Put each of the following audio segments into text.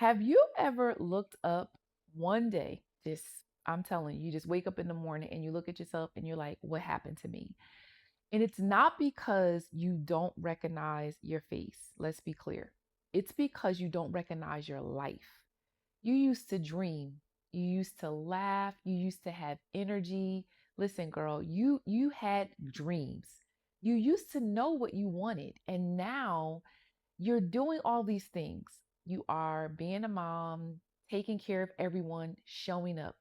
Have you ever looked up one day, just, I'm telling you, you just wake up in the morning and you look at yourself and you're like, what happened to me? And it's not because you don't recognize your face. Let's be clear. It's because you don't recognize your life. You used to dream. You used to laugh. You used to have energy. Listen, girl, you had dreams. You used to know what you wanted. And now you're doing all these things. You are being a mom, taking care of everyone, showing up.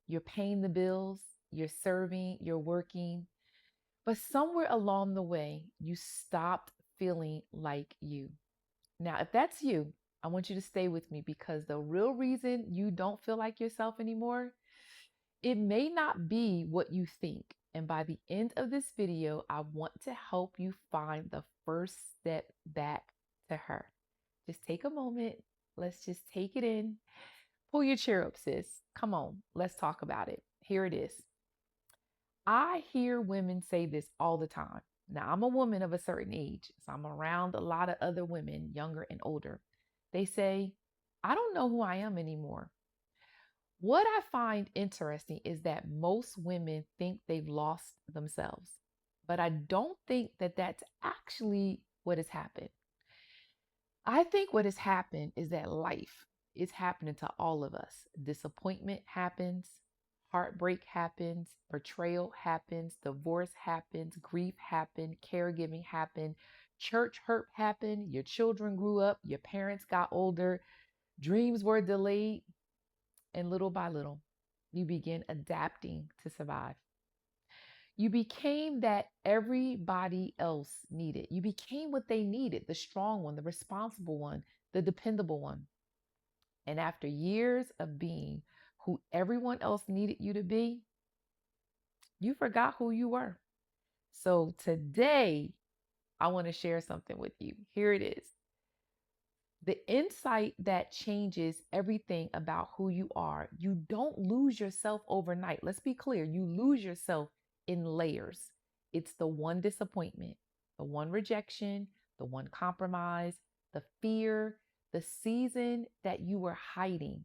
You're paying the bills, you're serving, you're working. But somewhere along the way, you stopped feeling like you. Now, if that's you, I want you to stay with me because the real reason you don't feel like yourself anymore, it may not be what you think. And by the end of this video, I want to help you find the first step back to her. Just take a moment. Let's just take it in. Pull your chair up, sis. Come on, let's talk about it. Here it is. I hear women say this all the time. Now, I'm a woman of a certain age, so I'm around a lot of other women, younger and older. They say, I don't know who I am anymore. What I find interesting is that most women think they've lost themselves, but I don't think that that's actually what has happened. I think what has happened is that life is happening to all of us. Disappointment happens, heartbreak happens, betrayal happens, divorce happens, grief happens, caregiving happens, church hurt happened, your children grew up, your parents got older, dreams were delayed, and little by little, you begin adapting to survive. You became that everybody else needed. You became what they needed, the strong one, the responsible one, the dependable one. And after years of being who everyone else needed you to be, you forgot who you were. So today, I want to share something with you. Here it is. The insight that changes everything about who you are. You don't lose yourself overnight. Let's be clear. You lose yourself in layers. It's the one disappointment, the one rejection, the one compromise, the fear, the season that you were hiding.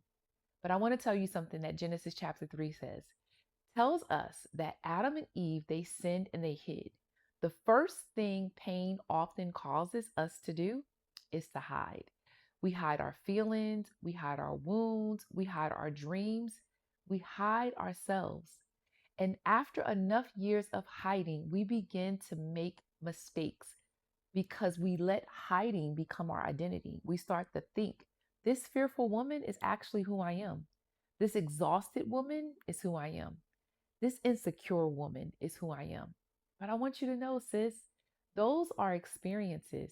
But I want to tell you something that Genesis chapter 3 says. Tells us that Adam and Eve, they sinned and they hid. The first thing pain often causes us to do is to hide. We hide our feelings, we hide our wounds, we hide our dreams, we hide ourselves. And after enough years of hiding, we begin to make mistakes because we let hiding become our identity. We start to think this fearful woman is actually who I am. This exhausted woman is who I am. This insecure woman is who I am. But I want you to know, sis, those are experiences.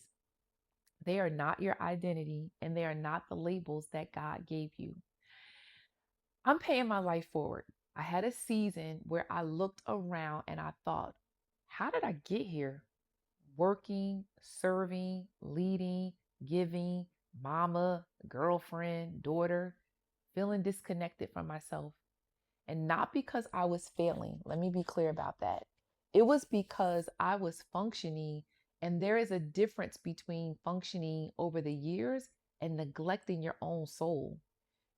They are not your identity and they are not the labels that God gave you. I'm paying my life forward. I had a season where I looked around and I thought, how did I get here? Working, serving, leading, giving, mama, girlfriend, daughter, feeling disconnected from myself. And not because I was failing. Let me be clear about that. It was because I was functioning. And there is a difference between functioning over the years and neglecting your own soul.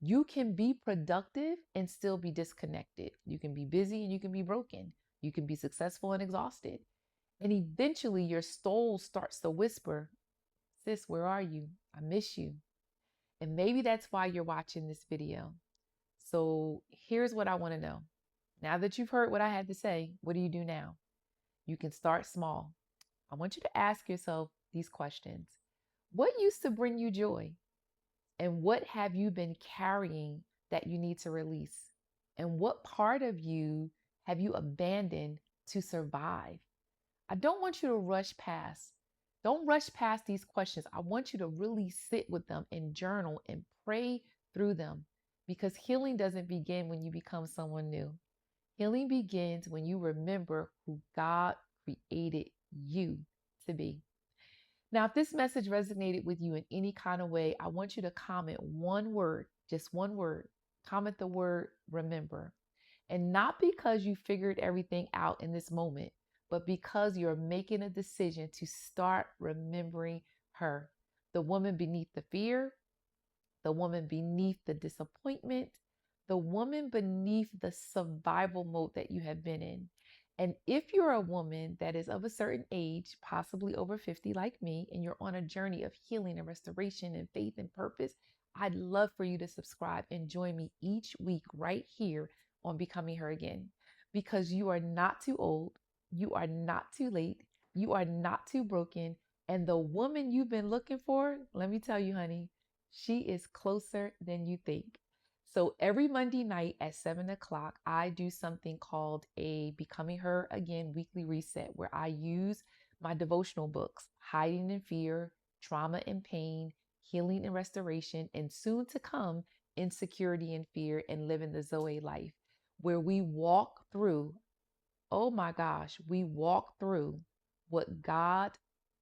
You can be productive and still be disconnected. You can be busy and you can be broken. You can be successful and exhausted. And eventually your soul starts to whisper, sis, where are you? I miss you. And maybe that's why you're watching this video. So here's what I want to know. Now that you've heard what I had to say, what do you do now? You can start small. I want you to ask yourself these questions. What used to bring you joy? And what have you been carrying that you need to release? And what part of you have you abandoned to survive? I don't want you to rush past. Don't rush past these questions. I want you to really sit with them and journal and pray through them because healing doesn't begin when you become someone new. Healing begins when you remember who God created you to be. Now, if this message resonated with you in any kind of way, I want you to comment one word, just one word. Comment the word remember. And not because you figured everything out in this moment, but because you're making a decision to start remembering her, the woman beneath the fear, the woman beneath the disappointment, the woman beneath the survival mode that you have been in. And if you're a woman that is of a certain age, possibly over 50 like me, and you're on a journey of healing and restoration and faith and purpose, I'd love for you to subscribe and join me each week right here on Becoming Her Again, because you are not too old, you are not too late, you are not too broken, and the woman you've been looking for, let me tell you, honey, she is closer than you think. So every Monday night at 7 o'clock, I do something called a Becoming Her Again weekly reset, where I use my devotional books, Hiding in Fear, Trauma and Pain, Healing and Restoration, and soon to come, Insecurity and Fear, and Living the Zoe Life, where we walk through, oh my gosh, we walk through what God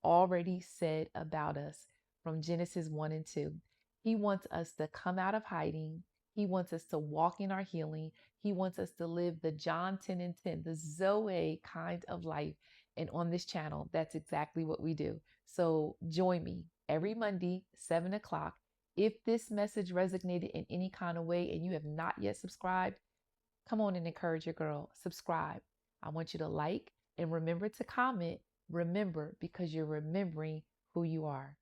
already said about us from Genesis 1 and 2. He wants us to come out of hiding. He wants us to walk in our healing. He wants us to live the John 10 and 10, the Zoe kind of life. And on this channel, that's exactly what we do. So join me every Monday, 7 o'clock. If this message resonated in any kind of way and you have not yet subscribed, come on and encourage your girl. Subscribe. I want you to like and remember to comment. Remember, because you're remembering who you are.